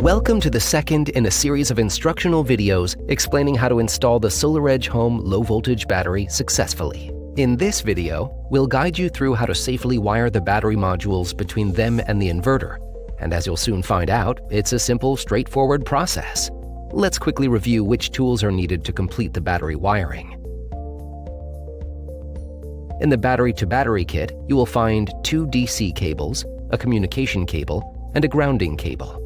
Welcome to the second in a series of instructional videos explaining how to install the SolarEdge Home low-voltage battery successfully. In this video, we'll guide you through how to safely wire the battery modules between them and the inverter. And as you'll soon find out, it's a simple, straightforward process. Let's quickly review which tools are needed to complete the battery wiring. In the battery-to-battery kit, you will find 2 DC cables, a communication cable, and a grounding cable.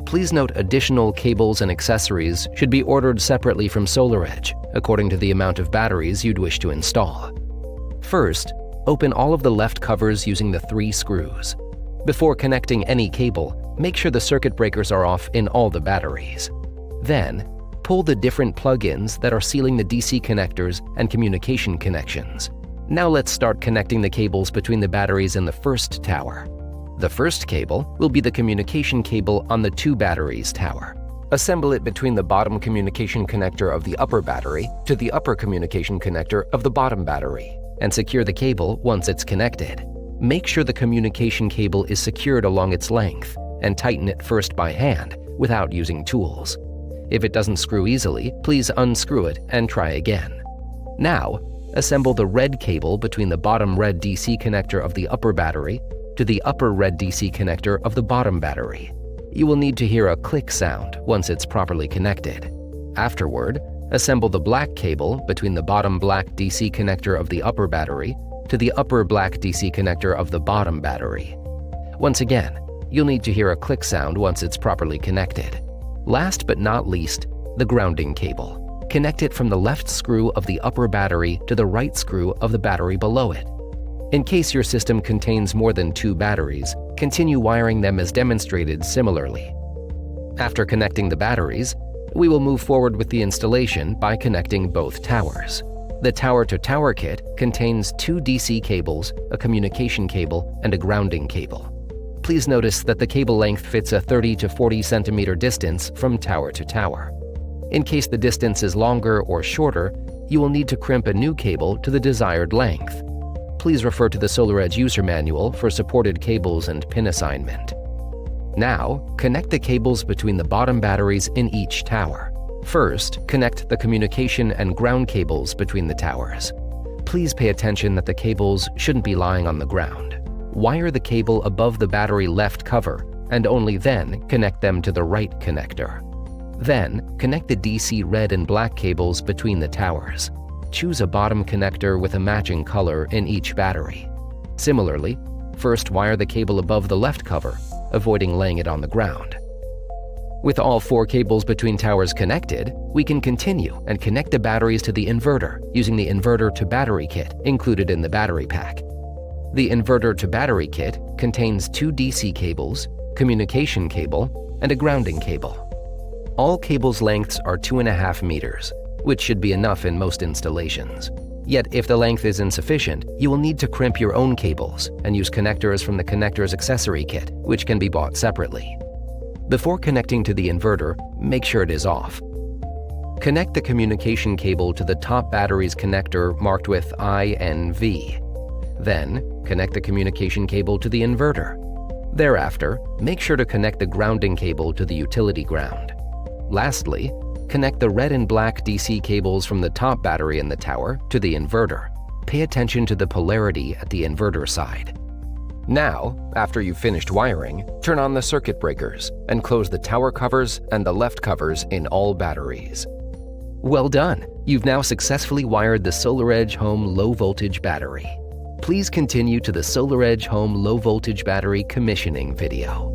Please note additional cables and accessories should be ordered separately from SolarEdge, according to the amount of batteries you'd wish to install. First, open all of the left covers using the 3 screws. Before connecting any cable, make sure the circuit breakers are off in all the batteries. Then, pull the different plug-ins that are sealing the DC connectors and communication connections. Now let's start connecting the cables between the batteries in the first tower. The first cable will be the communication cable on the 2 batteries tower. Assemble it between the bottom communication connector of the upper battery to the upper communication connector of the bottom battery, and secure the cable once it's connected. Make sure the communication cable is secured along its length, and tighten it first by hand without using tools. If it doesn't screw easily, please unscrew it and try again. Now, assemble the red cable between the bottom red DC connector of the upper battery to the upper red DC connector of the bottom battery. You will need to hear a click sound once it's properly connected. Afterward, assemble the black cable between the bottom black DC connector of the upper battery to the upper black DC connector of the bottom battery. Once again, you'll need to hear a click sound once it's properly connected. Last but not least, the grounding cable. Connect it from the left screw of the upper battery to the right screw of the battery below it. In case your system contains more than 2 batteries, continue wiring them as demonstrated similarly. After connecting the batteries, we will move forward with the installation by connecting both towers. The tower-to-tower kit contains 2 DC cables, a communication cable, and a grounding cable. Please notice that the cable length fits a 30 to 40 centimeter distance from tower to tower. In case the distance is longer or shorter, you will need to crimp a new cable to the desired length. Please refer to the SolarEdge user manual for supported cables and pin assignment. Now, connect the cables between the bottom batteries in each tower. First, connect the communication and ground cables between the towers. Please pay attention that the cables shouldn't be lying on the ground. Wire the cable above the battery left cover, and only then connect them to the right connector. Then, connect the DC red and black cables between the towers. Choose a bottom connector with a matching color in each battery. Similarly, first wire the cable above the left cover, avoiding laying it on the ground. With all 4 cables between towers connected, we can continue and connect the batteries to the inverter using the inverter-to-battery kit included in the battery pack. The inverter-to-battery kit contains 2 DC cables, communication cable, and a grounding cable. All cables' lengths are 2.5 meters, which should be enough in most installations. Yet if the length is insufficient, you will need to crimp your own cables and use connectors from the connector's accessory kit, which can be bought separately. Before connecting to the inverter, make sure it is off. Connect the communication cable to the top battery's connector marked with INV. Then, connect the communication cable to the inverter. Thereafter, make sure to connect the grounding cable to the utility ground. Lastly, connect the red and black DC cables from the top battery in the tower to the inverter. Pay attention to the polarity at the inverter side. Now, after you've finished wiring, turn on the circuit breakers and close the tower covers and the left covers in all batteries. Well done! You've now successfully wired the SolarEdge Home low-voltage battery. Please continue to the SolarEdge Home low-voltage battery commissioning video.